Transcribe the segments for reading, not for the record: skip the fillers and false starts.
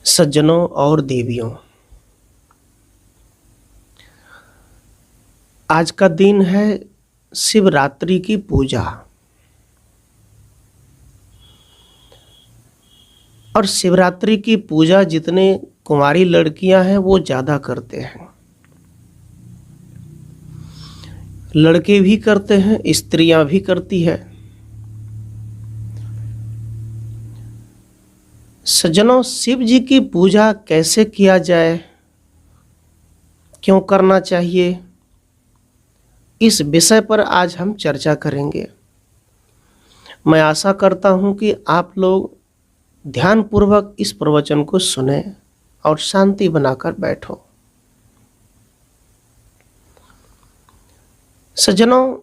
सज्जनों और देवियों, आज का दिन है शिवरात्रि की पूजा। और शिवरात्रि की पूजा जितने कुंवारी लड़कियां हैं वो ज़्यादा करते हैं। लड़के भी करते हैं, स्त्रियां भी करती है। सज्जनों, शिव जी की पूजा कैसे किया जाए, क्यों करना चाहिए, इस विषय पर आज हम चर्चा करेंगे। मैं आशा करता हूं कि आप लोग ध्यानपूर्वक इस प्रवचन को सुने और शांति बनाकर बैठो। सज्जनों,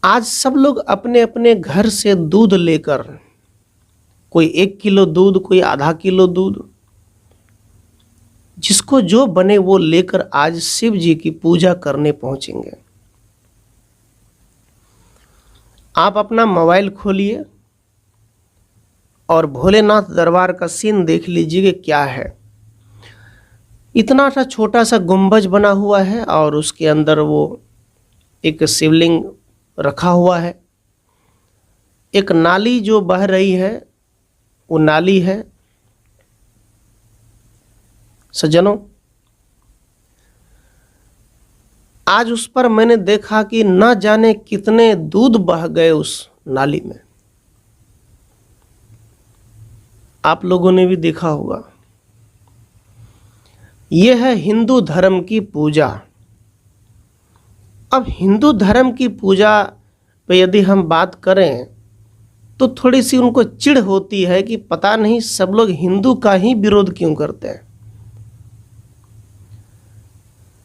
आज सब लोग अपने अपने घर से दूध लेकर, कोई 1 किलो दूध, कोई आधा किलो दूध, जिसको जो बने वो लेकर आज शिव जी की पूजा करने पहुंचेंगे। आप अपना मोबाइल खोलिए और भोलेनाथ दरबार का सीन देख लीजिए कि क्या है। इतना सा छोटा सा गुंबज बना हुआ है और उसके अंदर वो एक शिवलिंग रखा हुआ है। एक नाली जो बह रही है वो नाली है। सज्जनों, आज उस पर मैंने देखा कि न जाने कितने दूध बह गए उस नाली में। आप लोगों ने भी देखा होगा। यह है हिंदू धर्म की पूजा। अब हिंदू धर्म की पूजा पे यदि हम बात करें तो थोड़ी सी उनको चिढ़ होती है कि पता नहीं सब लोग हिंदू का ही विरोध क्यों करते हैं।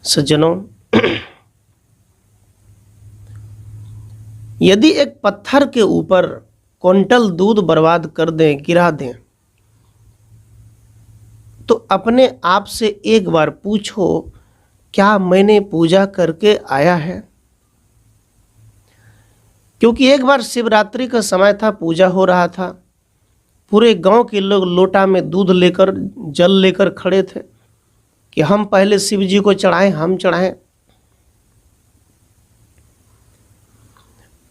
सज्जनों, यदि एक पत्थर के ऊपर क्विंटल दूध बर्बाद कर दें, गिरा दें, तो अपने आप से एक बार पूछो, क्या मैंने पूजा करके आया है? क्योंकि एक बार शिवरात्रि का समय था, पूजा हो रहा था। पूरे गांव के लोग लोटा में दूध लेकर, जल लेकर खड़े थे कि हम पहले शिव जी को चढ़ाएं, हम चढ़ाएं।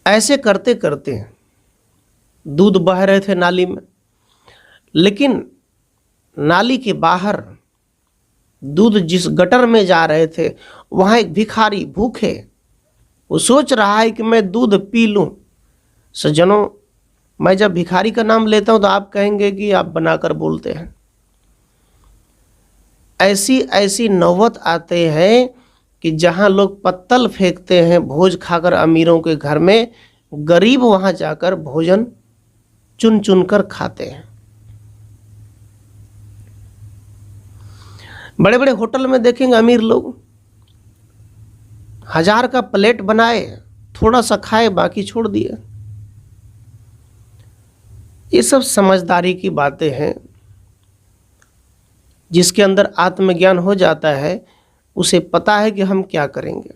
ऐसे करते करते दूध बह रहे थे नाली में, लेकिन नाली के बाहर दूध जिस गटर में जा रहे थे वहां एक भिखारी भूखे, वो सोच रहा है कि मैं दूध पी लूं। सज्जनों, मैं जब भिखारी का नाम लेता हूं तो आप कहेंगे कि आप बनाकर बोलते हैं। ऐसी ऐसी नौबत आते हैं कि जहां लोग पत्तल फेंकते हैं भोज खाकर अमीरों के घर में, गरीब वहां जाकर भोजन चुन चुन कर खाते हैं। बड़े बड़े होटल में देखेंगे अमीर लोग 1000 का प्लेट बनाए, थोड़ा सा खाए, बाकी छोड़ दिए। ये सब समझदारी की बातें हैं। जिसके अंदर आत्मज्ञान हो जाता है उसे पता है कि हम क्या करेंगे।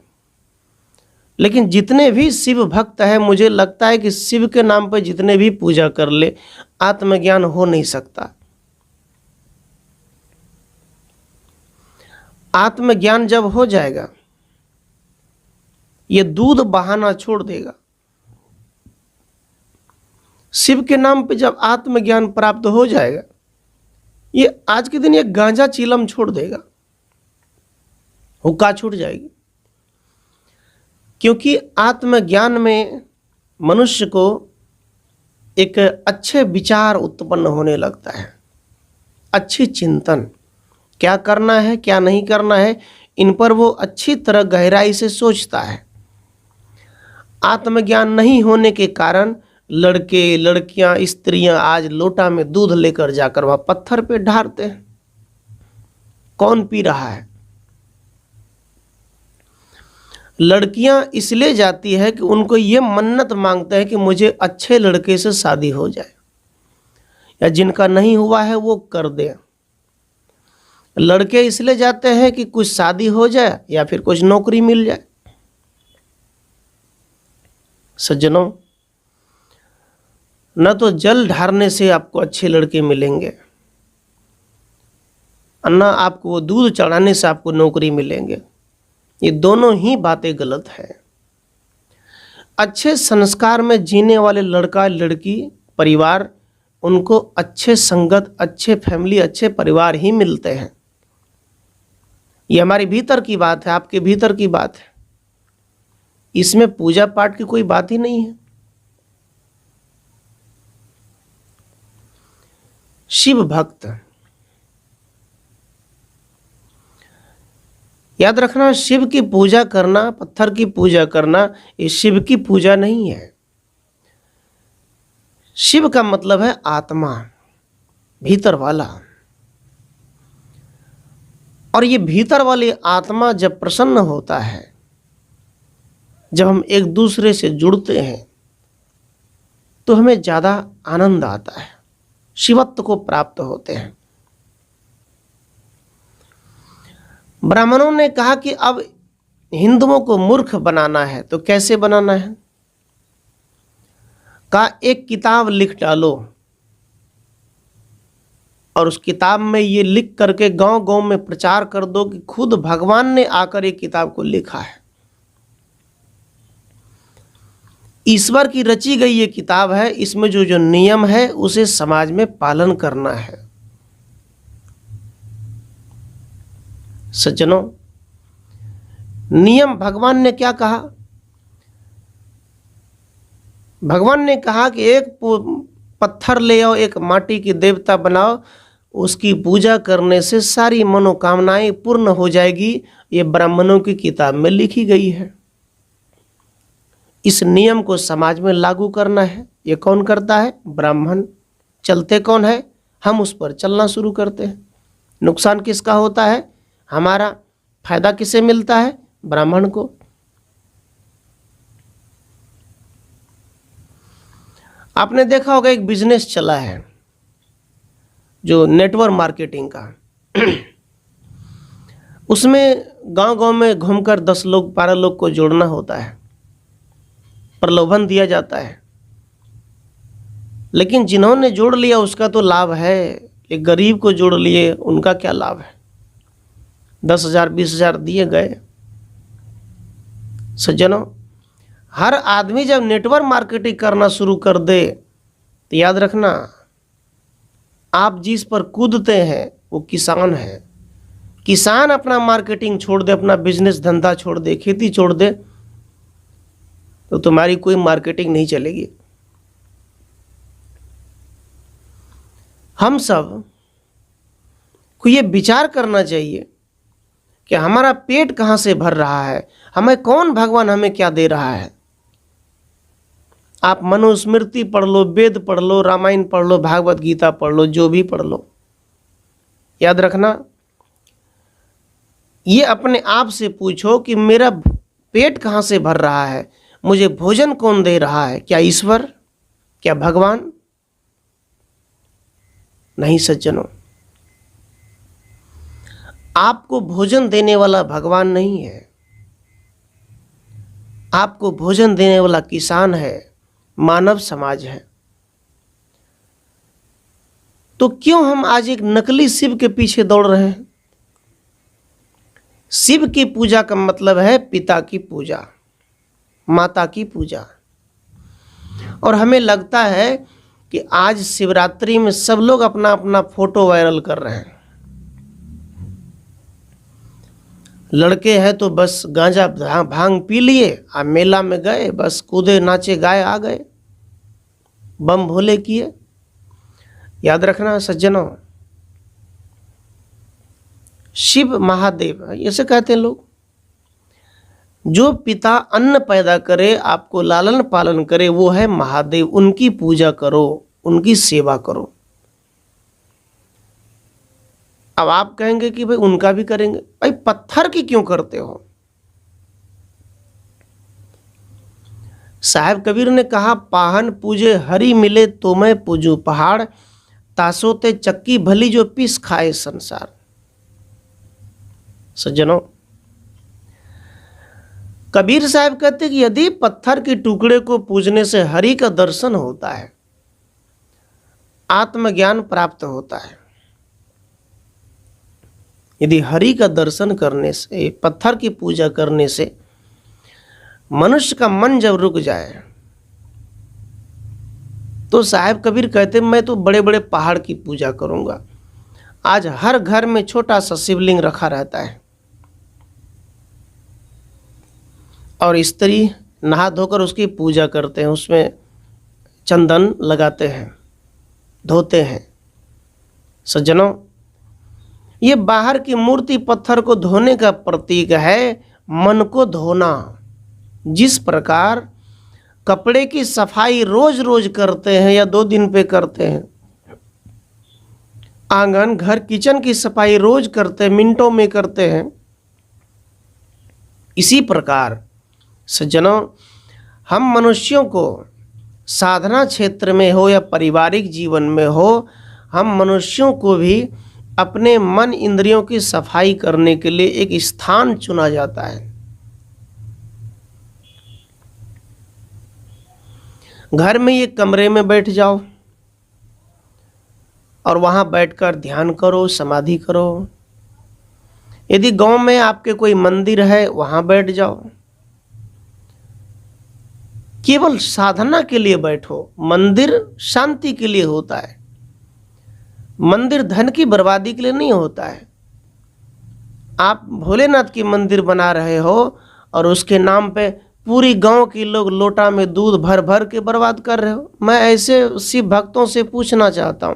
लेकिन जितने भी शिव भक्त हैं, मुझे लगता है कि शिव के नाम पर जितने भी पूजा कर ले, आत्मज्ञान हो नहीं सकता। आत्मज्ञान जब हो जाएगा, ये दूध बहाना छोड़ देगा। शिव के नाम पे जब आत्मज्ञान प्राप्त हो जाएगा, ये आज के दिन ये गांजा चीलम छोड़ देगा, हुक्का छूट जाएगी। क्योंकि आत्मज्ञान में मनुष्य को एक अच्छे विचार उत्पन्न होने लगता है, अच्छी चिंतन, क्या करना है क्या नहीं करना है, इन पर वो अच्छी तरह गहराई से सोचता है। आत्मज्ञान नहीं होने के कारण लड़के लड़कियां स्त्रियां आज लोटा में दूध लेकर जाकर वहां पत्थर पे ढारते हैं। कौन पी रहा है? लड़कियां इसलिए जाती है कि उनको ये मन्नत मांगते हैं कि मुझे अच्छे लड़के से शादी हो जाए, या जिनका नहीं हुआ है वो कर दे। लड़के इसलिए जाते हैं कि कुछ शादी हो जाए या फिर कुछ नौकरी मिल जाए। सज्जनों, न तो जल ढारने से आपको अच्छे लड़के मिलेंगे, न आपको वो दूध चढ़ाने से आपको नौकरी मिलेंगे। ये दोनों ही बातें गलत है। अच्छे संस्कार में जीने वाले लड़का लड़की परिवार, उनको अच्छे संगत, अच्छे फैमिली, अच्छे परिवार ही मिलते हैं। ये हमारे भीतर की बात है, आपके भीतर की बात है। इसमें पूजा पाठ की कोई बात ही नहीं है। शिव भक्त, याद रखना, शिव की पूजा करना, पत्थर की पूजा करना, ये शिव की पूजा नहीं है। शिव का मतलब है आत्मा, भीतर वाला। और ये भीतर वाली आत्मा जब प्रसन्न होता है, जब हम एक दूसरे से जुड़ते हैं, तो हमें ज्यादा आनंद आता है, शिवत्व को प्राप्त होते हैं। ब्राह्मणों ने कहा कि अब हिंदुओं को मूर्ख बनाना है, तो कैसे बनाना है? कहा एक किताब लिख डालो और उस किताब में ये लिख करके गांव गांव में प्रचार कर दो कि खुद भगवान ने आकर एक किताब को लिखा है। ईश्वर की रची गई ये किताब है, इसमें जो जो नियम है उसे समाज में पालन करना है। सज्जनों, नियम भगवान ने क्या कहा? भगवान ने कहा कि एक पत्थर ले आओ, एक माटी की देवता बनाओ, उसकी पूजा करने से सारी मनोकामनाएं पूर्ण हो जाएगी। ये ब्राह्मणों की किताब में लिखी गई है। इस नियम को समाज में लागू करना है। ये कौन करता है? ब्राह्मण। चलते कौन है? हम उस पर चलना शुरू करते हैं। नुकसान किसका होता है? हमारा। फायदा किसे मिलता है? ब्राह्मण को। आपने देखा होगा एक बिजनेस चला है जो नेटवर्क मार्केटिंग का। उसमें गांव गांव में घूमकर 10 लोग 12 लोग को जोड़ना होता है, प्रलोभन दिया जाता है। लेकिन जिन्होंने जोड़ लिया उसका तो लाभ है, एक गरीब को जोड़ लिए उनका क्या लाभ है? 10,000 20,000 दिए गए। सज्जनों, हर आदमी जब नेटवर्क मार्केटिंग करना शुरू कर दे तो याद रखना, आप जिस पर कूदते हैं वो किसान है। किसान अपना मार्केटिंग छोड़ दे, अपना बिजनेस धंधा छोड़ दे, खेती छोड़ दे, तो तुम्हारी कोई मार्केटिंग नहीं चलेगी। हम सब को ये विचार करना चाहिए कि हमारा पेट कहाँ से भर रहा है, हमें कौन भगवान हमें क्या दे रहा है। आप मनुस्मृति पढ़ लो, वेद पढ़ लो, रामायण पढ़ लो, भागवत गीता पढ़ लो, जो भी पढ़ लो, याद रखना, ये अपने आप से पूछो कि मेरा पेट कहाँ से भर रहा है, मुझे भोजन कौन दे रहा है? क्या ईश्वर? क्या भगवान? नहीं सज्जनों, आपको भोजन देने वाला भगवान नहीं है, आपको भोजन देने वाला किसान है, मानव समाज है। तो क्यों हम आज एक नकली शिव के पीछे दौड़ रहे हैं? शिव की पूजा का मतलब है पिता की पूजा, माता की पूजा। और हमें लगता है कि आज शिवरात्रि में सब लोग अपना अपना फोटो वायरल कर रहे हैं। लड़के हैं तो बस गांजा भांग पी लिए, आ मेला में गए, बस कूदे नाचे गाए आ गए, बम भोले किए। याद रखना सज्जनों, शिव महादेव ऐसे कहते हैं लोग। जो पिता अन्न पैदा करे, आपको लालन पालन करे, वो है महादेव। उनकी पूजा करो, उनकी सेवा करो। अब आप कहेंगे कि भाई उनका भी करेंगे, भाई पत्थर की क्यों करते हो? साहब कबीर ने कहा, पाहन पूजे हरि मिले तो मैं पूजू पहाड़, तासोते चक्की भली जो पीस खाए संसार। सज्जनों, कबीर साहब कहते कि यदि पत्थर के टुकड़े को पूजने से हरि का दर्शन होता है आत्मज्ञान प्राप्त होता है। यदि हरि का दर्शन करने से, पत्थर की पूजा करने से मनुष्य का मन जब रुक जाए, तो साहब कबीर कहते मैं तो बड़े बड़े पहाड़ की पूजा करूंगा। आज हर घर में छोटा सा शिवलिंग रखा रहता है और स्त्री नहा धोकर उसकी पूजा करते हैं, उसमें चंदन लगाते हैं, धोते हैं। सज्जनों, ये बाहर की मूर्ति पत्थर को धोने का प्रतीक है, मन को धोना। जिस प्रकार कपड़े की सफाई रोज रोज करते हैं या 2 दिन पे करते हैं, आंगन घर किचन की सफाई रोज करते हैं, मिनटों में करते हैं, इसी प्रकार सज्जनों हम मनुष्यों को साधना क्षेत्र में हो या पारिवारिक जीवन में हो, हम मनुष्यों को भी अपने मन इंद्रियों की सफाई करने के लिए एक स्थान चुना जाता है। घर में एक कमरे में बैठ जाओ और वहां बैठकर ध्यान करो, समाधि करो। यदि गांव में आपके कोई मंदिर है, वहां बैठ जाओ। केवल साधना के लिए बैठो। मंदिर शांति के लिए होता है, मंदिर धन की बर्बादी के लिए नहीं होता है। आप भोलेनाथ की मंदिर बना रहे हो और उसके नाम पे पूरी गांव के लोग लोटा में दूध भर भर के बर्बाद कर रहे हो। मैं ऐसे शिव भक्तों से पूछना चाहता हूं,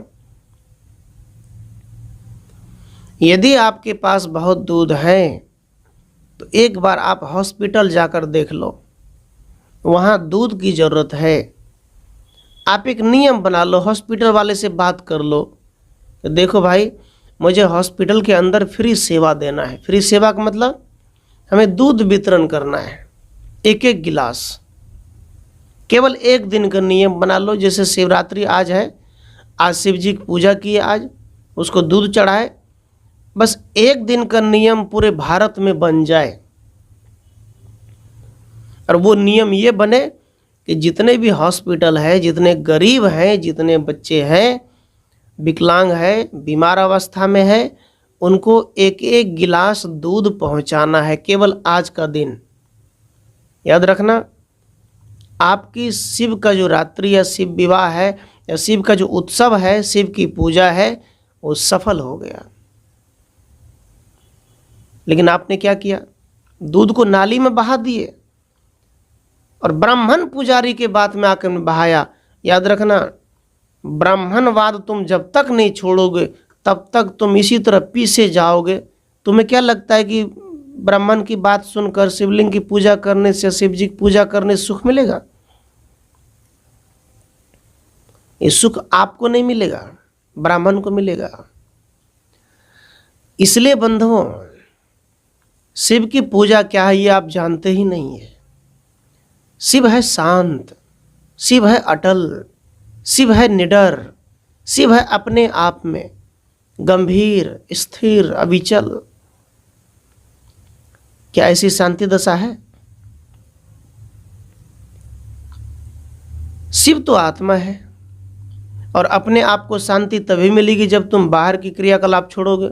यदि आपके पास बहुत दूध है तो एक बार आप हॉस्पिटल जाकर देख लो, वहां दूध की जरूरत है। आप एक नियम बना लो, हॉस्पिटल वाले से बात कर लो, तो देखो भाई मुझे हॉस्पिटल के अंदर फ्री सेवा देना है। फ्री सेवा का मतलब हमें दूध वितरण करना है, 1-1 गिलास। केवल 1 दिन का नियम बना लो। जैसे शिवरात्रि आज है, आज शिव जी की पूजा की है, आज उसको दूध चढ़ाए। बस 1 दिन का नियम पूरे भारत में बन जाए और वो नियम ये बने कि जितने भी हॉस्पिटल है, जितने गरीब हैं, जितने बच्चे हैं, विकलांग है, बीमार अवस्था में है, उनको 1-1 गिलास दूध पहुंचाना है केवल आज का दिन। याद रखना, आपकी शिव का जो रात्रि या शिव विवाह है या शिव का जो उत्सव है, शिव की पूजा है, वो सफल हो गया। लेकिन आपने क्या किया? दूध को नाली में बहा दिए और ब्राह्मण पुजारी के बात में आकर बहाया। याद रखना, ब्राह्मणवाद तुम जब तक नहीं छोड़ोगे तब तक तुम इसी तरह पीछे जाओगे। तुम्हें क्या लगता है कि ब्राह्मण की बात सुनकर शिवलिंग की पूजा करने से, शिव जी की पूजा करने से सुख मिलेगा? ये सुख आपको नहीं मिलेगा, ब्राह्मण को मिलेगा। इसलिए बंधुओं, शिव की पूजा क्या है ये आप जानते ही नहीं है। शिव है शांत, शिव है अटल, शिव है निडर, शिव है अपने आप में गंभीर, स्थिर, अविचल। क्या ऐसी शांति दशा है? शिव तो आत्मा है और अपने आप को शांति तभी मिलेगी जब तुम बाहर की क्रियाकलाप छोड़ोगे।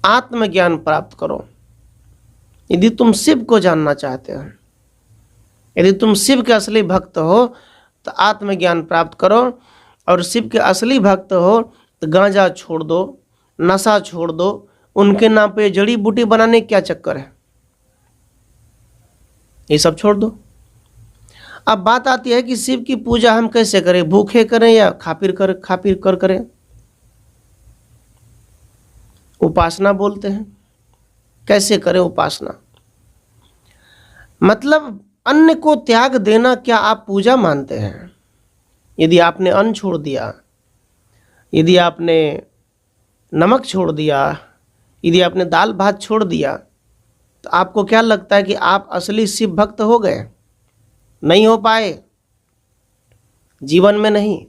आत्मज्ञान प्राप्त करो। यदि तुम शिव को जानना चाहते हो, यदि तुम शिव के असली भक्त हो तो आत्मज्ञान प्राप्त करो। और शिव के असली भक्त हो तो गांजा छोड़ दो, नशा छोड़ दो। उनके नाम पे जड़ी बूटी बनाने क्या चक्कर है? ये सब छोड़ दो। अब बात आती है कि शिव की पूजा हम कैसे करें, भूखे करें या खा पी कर करें? उपासना बोलते हैं। कैसे करें उपासना? मतलब अन्न को त्याग देना क्या आप पूजा मानते हैं? यदि आपने अन्न छोड़ दिया, यदि आपने नमक छोड़ दिया, यदि आपने दाल भात छोड़ दिया, तो आपको क्या लगता है कि आप असली शिव भक्त हो गए? नहीं हो पाए, जीवन में नहीं।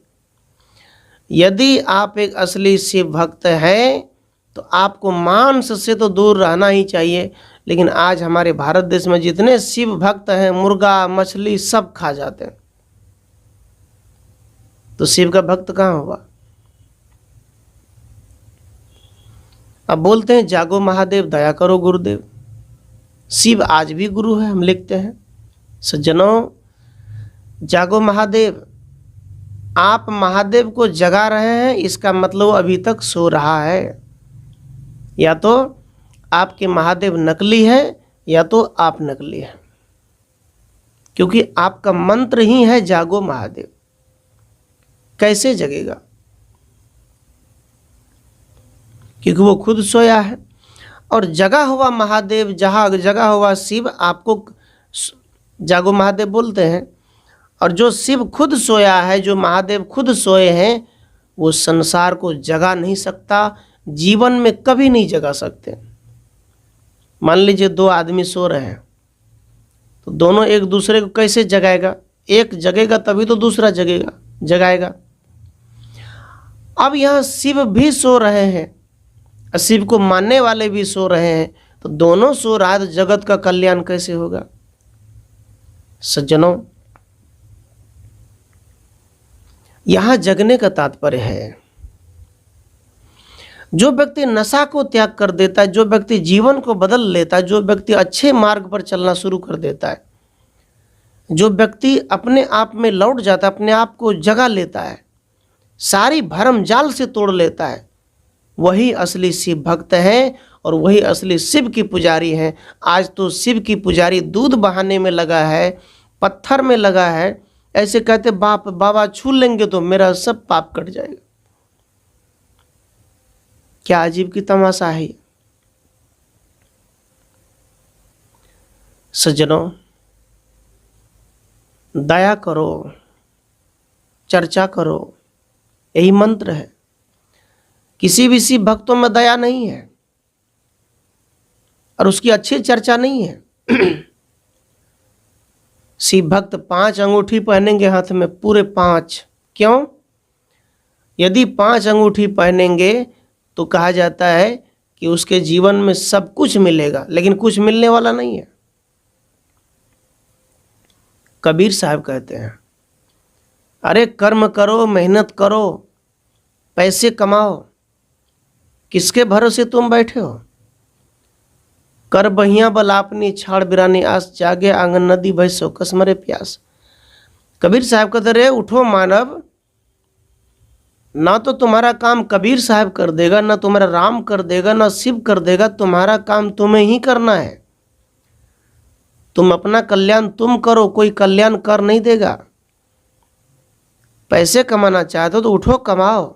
यदि आप एक असली शिव भक्त हैं तो आपको मांस से तो दूर रहना ही चाहिए। लेकिन आज हमारे भारत देश में जितने शिव भक्त हैं, मुर्गा मछली सब खा जाते हैं। तो शिव का भक्त कहाँ हुआ? अब बोलते हैं जागो महादेव दया करो गुरुदेव। शिव आज भी गुरु है, हम लिखते हैं। सज्जनों, जागो महादेव, आप महादेव को जगा रहे हैं, इसका मतलब अभी तक सो रहा है। या तो आपके महादेव नकली है या तो आप नकली हैं, क्योंकि आपका मंत्र ही है जागो महादेव। कैसे जगेगा? क्योंकि वो खुद सोया है। और जगा हुआ महादेव, जहाँ जगा हुआ शिव आपको जागो महादेव बोलते हैं। और जो शिव खुद सोया है, जो महादेव खुद सोए हैं, वो संसार को जगा नहीं सकता, जीवन में कभी नहीं जगा सकते। मान लीजिए 2 आदमी सो रहे हैं, तो दोनों एक दूसरे को कैसे जगाएगा? एक जगेगा तभी तो दूसरा जगाएगा। अब यहाँ शिव भी सो रहे हैं, शिव को मानने वाले भी सो रहे हैं, तो दोनों सो रहा है, तो जगत का कल्याण कैसे होगा? सज्जनों, यहां जगने का तात्पर्य है, जो व्यक्ति नशा को त्याग कर देता है, जो व्यक्ति जीवन को बदल लेता है, जो व्यक्ति अच्छे मार्ग पर चलना शुरू कर देता है, जो व्यक्ति अपने आप में लौट जाता है, अपने आप को जगा लेता है, सारी भरम जाल से तोड़ लेता है, वही असली शिव भक्त है और वही असली शिव की पुजारी है। आज तो शिव की पुजारी दूध बहाने में लगा है, पत्थर में लगा है, ऐसे कहते बाबा छू लेंगे तो मेरा सब पाप कट जाएगा। क्या अजीब की तमाशा है। सज्जनों, दया करो, चर्चा करो, यही मंत्र है। किसी भी शिव भक्तों में दया नहीं है और उसकी अच्छी चर्चा नहीं है। शिव भक्त 5 अंगूठी पहनेंगे हाथ में, पूरे 5। क्यों? यदि 5 अंगूठी पहनेंगे तो कहा जाता है कि उसके जीवन में सब कुछ मिलेगा, लेकिन कुछ मिलने वाला नहीं है। कबीर साहब कहते हैं, अरे कर्म करो, मेहनत करो, पैसे कमाओ, किसके भरोसे तुम बैठे हो? कर बहिया बलापनी छाड़ बिरानी आस, जागे आंगन नदी भय सो कसमरे प्यास। कबीर साहब कहते रहे, उठो मानव, ना तो तुम्हारा काम कबीर साहब कर देगा, ना तुम्हारा राम कर देगा, ना शिव कर देगा। तुम्हारा काम तुम्हें ही करना है। तुम अपना कल्याण तुम करो, कोई कल्याण कर नहीं देगा। पैसे कमाना चाहते हो तो उठो कमाओ।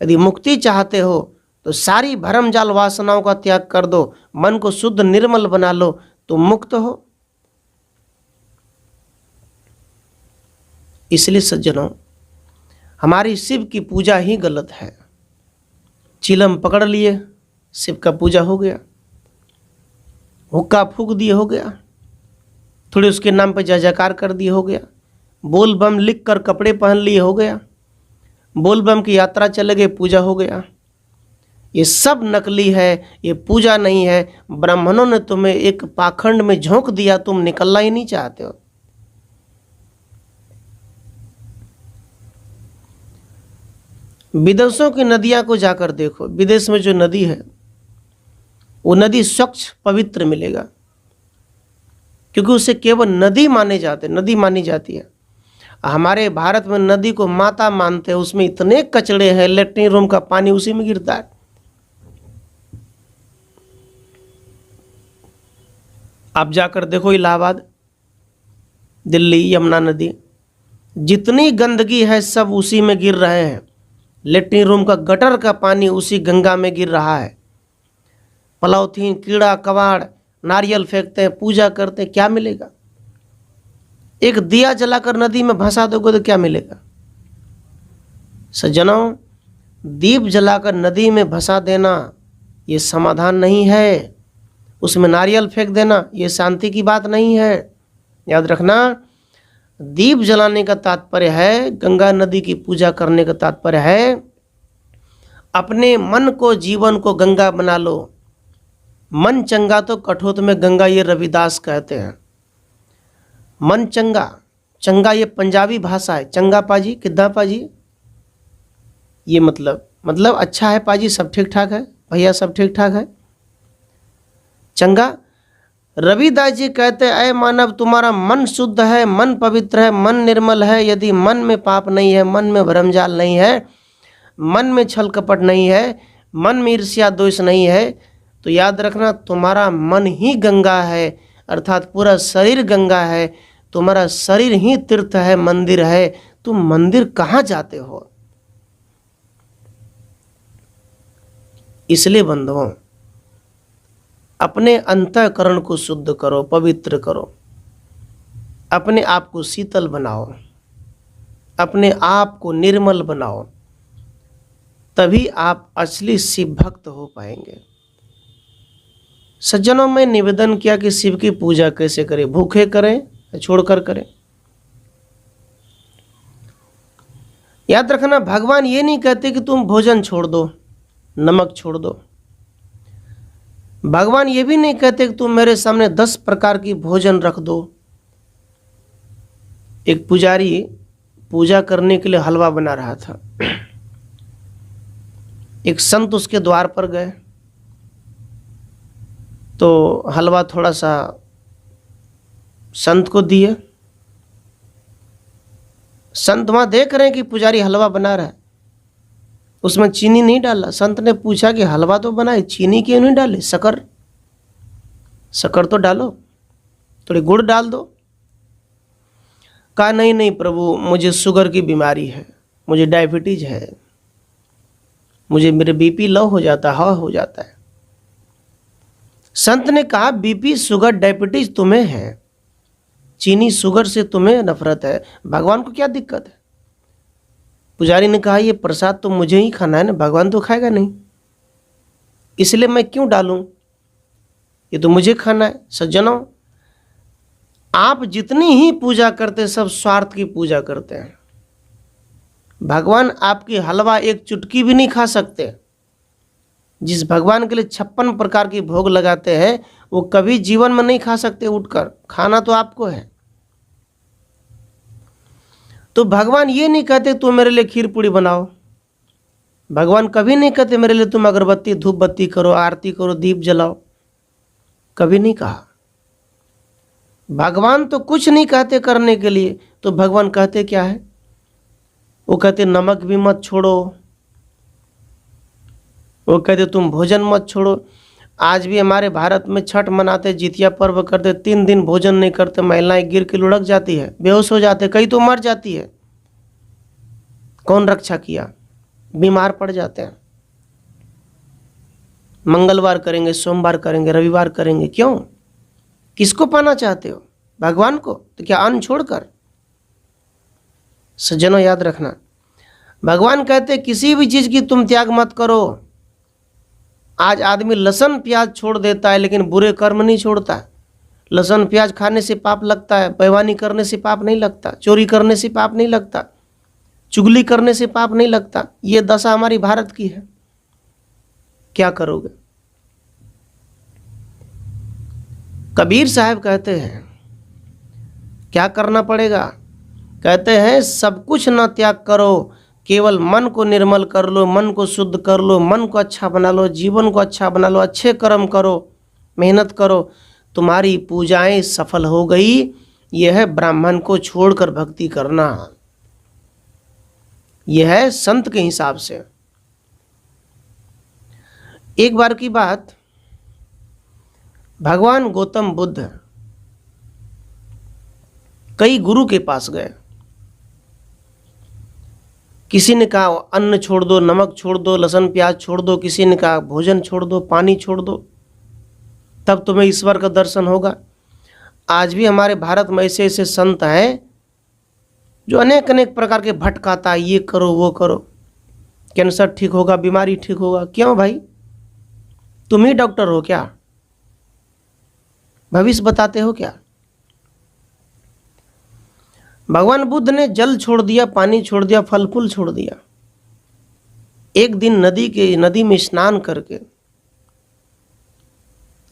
यदि मुक्ति चाहते हो तो सारी भरम जाल वासनाओं का त्याग कर दो, मन को शुद्ध निर्मल बना लो, तो मुक्त हो। इसलिए सज्जनों, हमारी शिव की पूजा ही गलत है। चिलम पकड़ लिए, शिव का पूजा हो गया, हुक्का फूक दिए हो गया, थोड़ी उसके नाम पर जय जयकार कर दिए हो गया, बोल बम लिख कर कपड़े पहन लिए हो गया, बोल बम की यात्रा चले गए, पूजा हो गया। ये सब नकली है, ये पूजा नहीं है। ब्राह्मणों ने तुम्हें एक पाखंड में झोंक दिया, तुम निकलना ही नहीं चाहते हो। विदेशों की नदियां को जाकर देखो, विदेश में जो नदी है वो नदी स्वच्छ पवित्र मिलेगा, क्योंकि उसे केवल नदी माने जाते, नदी मानी जाती है। हमारे भारत में नदी को माता मानते हैं, उसमें इतने कचड़े हैं, लेट्रिन रूम का पानी उसी में गिरता है। आप जाकर देखो इलाहाबाद, दिल्ली, यमुना नदी, जितनी गंदगी है सब उसी में गिर रहे हैं। लेट्रिन रूम का गटर का पानी उसी गंगा में गिर रहा है। पॉलीथीन, कीड़ा कबाड़, नारियल फेंकते हैं, पूजा करते हैं, क्या मिलेगा? एक दिया जलाकर नदी में भसा दोगे तो क्या मिलेगा? सज्जनों, दीप जलाकर नदी में भसा देना ये समाधान नहीं है। उसमें नारियल फेंक देना ये शांति की बात नहीं है। याद रखना, दीप जलाने का तात्पर्य है, गंगा नदी की पूजा करने का तात्पर्य है, अपने मन को, जीवन को गंगा बना लो। मन चंगा तो कठोत में गंगा, ये रविदास कहते हैं। मन चंगा, चंगा ये पंजाबी भाषा है। चंगा पाजी, किद्दां पाजी, ये मतलब अच्छा है पाजी, सब ठीक ठाक है भैया, सब ठीक ठाक है। चंगा। रविदास जी कहते अय मानव तुम्हारा मन शुद्ध है, मन पवित्र है, मन निर्मल है, यदि मन में पाप नहीं है, मन में भ्रमजाल नहीं है, मन में छल कपट नहीं है, मन में ईर्ष्या द्वेष नहीं है, तो याद रखना तुम्हारा मन ही गंगा है, अर्थात पूरा शरीर गंगा है, तुम्हारा शरीर ही तीर्थ है, मंदिर है। तुम मंदिर कहाँ जाते हो? इसलिए बंधुओं, अपने अंतःकरण को शुद्ध करो, पवित्र करो, अपने आप को शीतल बनाओ, अपने आप को निर्मल बनाओ, तभी आप असली शिव भक्त हो पाएंगे। सज्जनों, में निवेदन किया कि शिव की पूजा कैसे करें, भूखे करें छोड़कर करें। याद रखना, भगवान ये नहीं कहते कि तुम भोजन छोड़ दो, नमक छोड़ दो। भगवान ये भी नहीं कहते कि तुम मेरे सामने 10 प्रकार की भोजन रख दो। एक पुजारी पूजा करने के लिए हलवा बना रहा था। एक संत उसके द्वार पर गए तो हलवा थोड़ा सा संत को दिए। संत वहां देख रहे हैं कि पुजारी हलवा बना रहा है, उसमें चीनी नहीं डाला। संत ने पूछा कि हलवा तो बनाए, चीनी क्यों नहीं डाली? शक्कर तो डालो, थोड़ी गुड़ डाल दो। कहा नहीं नहीं प्रभु, मुझे शुगर की बीमारी है, मुझे डायबिटीज है, मुझे मेरे बीपी लो हो जाता है, हो जाता है। संत ने कहा बीपी शुगर डायबिटीज तुम्हें है, चीनी शुगर से तुम्हें नफरत है, भगवान को क्या दिक्कत है? पुजारी ने कहा ये प्रसाद तो मुझे ही खाना है ना, भगवान तो खाएगा नहीं, इसलिए मैं क्यों डालूं, ये तो मुझे खाना है। सज्जनों, आप जितनी ही पूजा करते सब स्वार्थ की पूजा करते हैं। भगवान आपकी हलवा एक चुटकी भी नहीं खा सकते। जिस भगवान के लिए 56 प्रकार की भोग लगाते हैं वो कभी जीवन में नहीं खा सकते उठकर, खाना तो आपको है। तो भगवान ये नहीं कहते तुम मेरे लिए खीर पूड़ी बनाओ, भगवान कभी नहीं कहते मेरे लिए तुम अगरबत्ती धूप बत्ती करो, आरती करो, दीप जलाओ, कभी नहीं कहा। भगवान तो कुछ नहीं कहते करने के लिए, तो भगवान कहते क्या है? वो कहते नमक भी मत छोड़ो, वो कहते तुम भोजन मत छोड़ो। आज भी हमारे भारत में छठ मनाते, जितिया पर्व करते, 3 दिन भोजन नहीं करते, महिलाएं गिर के लुढ़क जाती है, बेहोश हो जाते, कई तो मर जाती है। कौन रक्षा किया? बीमार पड़ जाते हैं। मंगलवार करेंगे, सोमवार करेंगे, रविवार करेंगे, क्यों? किसको पाना चाहते हो? भगवान को? तो क्या अन्न छोड़कर? सज्जनों, याद रखना, भगवान कहते किसी भी चीज की तुम त्याग मत करो। आज आदमी लहसुन प्याज छोड़ देता है लेकिन बुरे कर्म नहीं छोड़ता। लहसुन प्याज खाने से पाप लगता है, बेईमानी करने से पाप नहीं लगता, चोरी करने से पाप नहीं लगता, चुगली करने से पाप नहीं लगता। ये दशा हमारी भारत की है। क्या करोगे? कबीर साहब कहते हैं क्या करना पड़ेगा? कहते हैं सब कुछ न त्याग करो, केवल मन को निर्मल कर लो, मन को शुद्ध कर लो, मन को अच्छा बना लो, जीवन को अच्छा बना लो, अच्छे कर्म करो, मेहनत करो, तुम्हारी पूजाएं सफल हो गई। यह है ब्राह्मण को छोड़कर भक्ति करना, यह है संत के हिसाब से। एक बार की बात, भगवान गौतम बुद्ध कई गुरु के पास गए। किसी ने कहा अन्न छोड़ दो, नमक छोड़ दो, लहसुन प्याज छोड़ दो, किसी ने कहा भोजन छोड़ दो, पानी छोड़ दो, तब तुम्हें ईश्वर का दर्शन होगा। आज भी हमारे भारत में ऐसे ऐसे संत हैं जो अनेक अनेक प्रकार के भटकाता है, ये करो वो करो, कैंसर ठीक होगा, बीमारी ठीक होगा। क्यों भाई? तुम ही डॉक्टर हो क्या? भविष्य बताते हो क्या? भगवान बुद्ध ने जल छोड़ दिया, पानी छोड़ दिया, फल फूल छोड़ दिया। एक दिन नदी में स्नान करके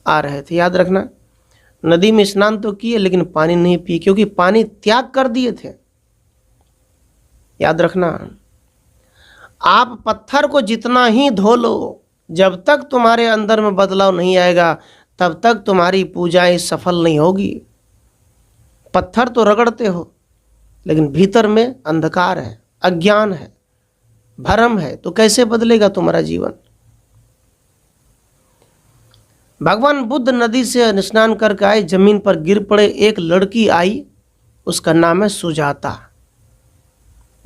आ रहे थे। याद रखना, नदी में स्नान तो किए लेकिन पानी नहीं पिए, क्योंकि पानी त्याग कर दिए थे। याद रखना, आप पत्थर को जितना ही धो लो, जब तक तुम्हारे अंदर में बदलाव नहीं आएगा तब तक तुम्हारी पूजाएं सफल नहीं होगी। पत्थर तो रगड़ते हो लेकिन भीतर में अंधकार है, अज्ञान है, भ्रम है, तो कैसे बदलेगा तुम्हारा जीवन। भगवान बुद्ध नदी से स्नान करके आए, जमीन पर गिर पड़े। एक लड़की आई, उसका नाम है सुजाता।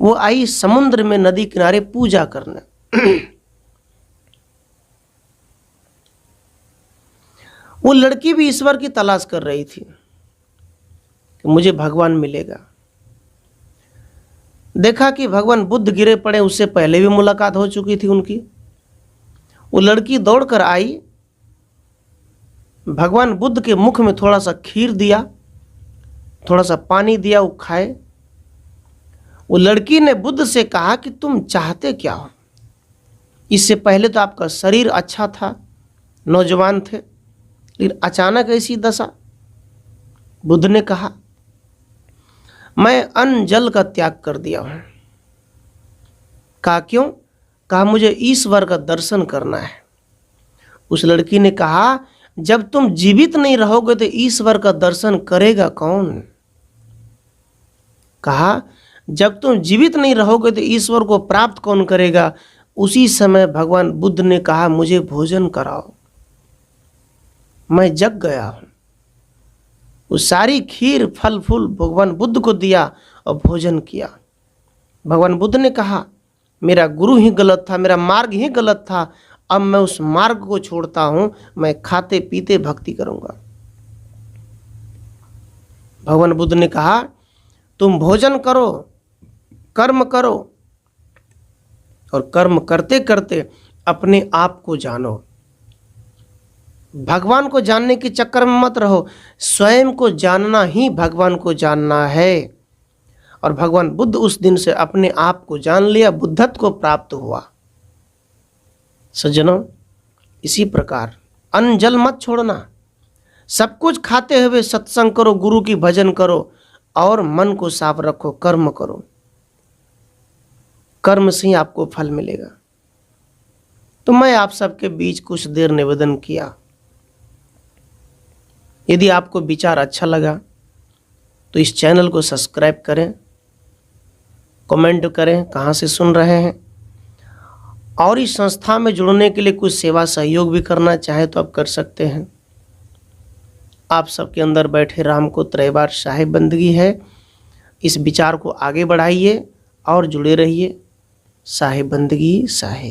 वो आई समुद्र में नदी किनारे पूजा करने। वो लड़की भी ईश्वर की तलाश कर रही थी कि मुझे भगवान मिलेगा। देखा कि भगवान बुद्ध गिरे पड़े, उससे पहले भी मुलाकात हो चुकी थी उनकी। वो लड़की दौड़कर आई, भगवान बुद्ध के मुख में थोड़ा सा खीर दिया, थोड़ा सा पानी दिया, वो खाए। वो लड़की ने बुद्ध से कहा कि तुम चाहते क्या हो। इससे पहले तो आपका शरीर अच्छा था, नौजवान थे, लेकिन अचानक ऐसी दशा। बुद्ध ने कहा मैं अन्न जल का त्याग कर दिया हूं। कहा क्यों? कहा मुझे ईश्वर का दर्शन करना है। उस लड़की ने कहा जब तुम जीवित नहीं रहोगे तो ईश्वर का दर्शन करेगा कौन? कहा जब तुम जीवित नहीं रहोगे तो ईश्वर को प्राप्त कौन करेगा? उसी समय भगवान बुद्ध ने कहा मुझे भोजन कराओ। मैं जग गया हूं। वो सारी खीर फल फूल भगवान बुद्ध को दिया और भोजन किया। भगवान बुद्ध ने कहा मेरा गुरु ही गलत था, मेरा मार्ग ही गलत था, अब मैं उस मार्ग को छोड़ता हूं, मैं खाते पीते भक्ति करूंगा। भगवान बुद्ध ने कहा तुम भोजन करो, कर्म करो, और कर्म करते करते अपने आप को जानो। भगवान को जानने के चक्कर में मत रहो, स्वयं को जानना ही भगवान को जानना है। और भगवान बुद्ध उस दिन से अपने आप को जान लिया, बुद्धत्व को प्राप्त हुआ। सज्जनों, इसी प्रकार अन्न जल मत छोड़ना, सब कुछ खाते हुए सत्संग करो, गुरु की भजन करो और मन को साफ रखो, कर्म करो। कर्म से ही आपको फल मिलेगा। तो मैं आप सबके बीच कुछ देर निवेदन किया। यदि आपको विचार अच्छा लगा तो इस चैनल को सब्सक्राइब करें, कमेंट करें कहाँ से सुन रहे हैं, और इस संस्था में जुड़ने के लिए कुछ सेवा सहयोग भी करना चाहे तो आप कर सकते हैं। आप सबके अंदर बैठे राम को त्रैवार साहिब बंदगी है। इस विचार को आगे बढ़ाइए और जुड़े रहिए। साहिब बंदगी साहिब।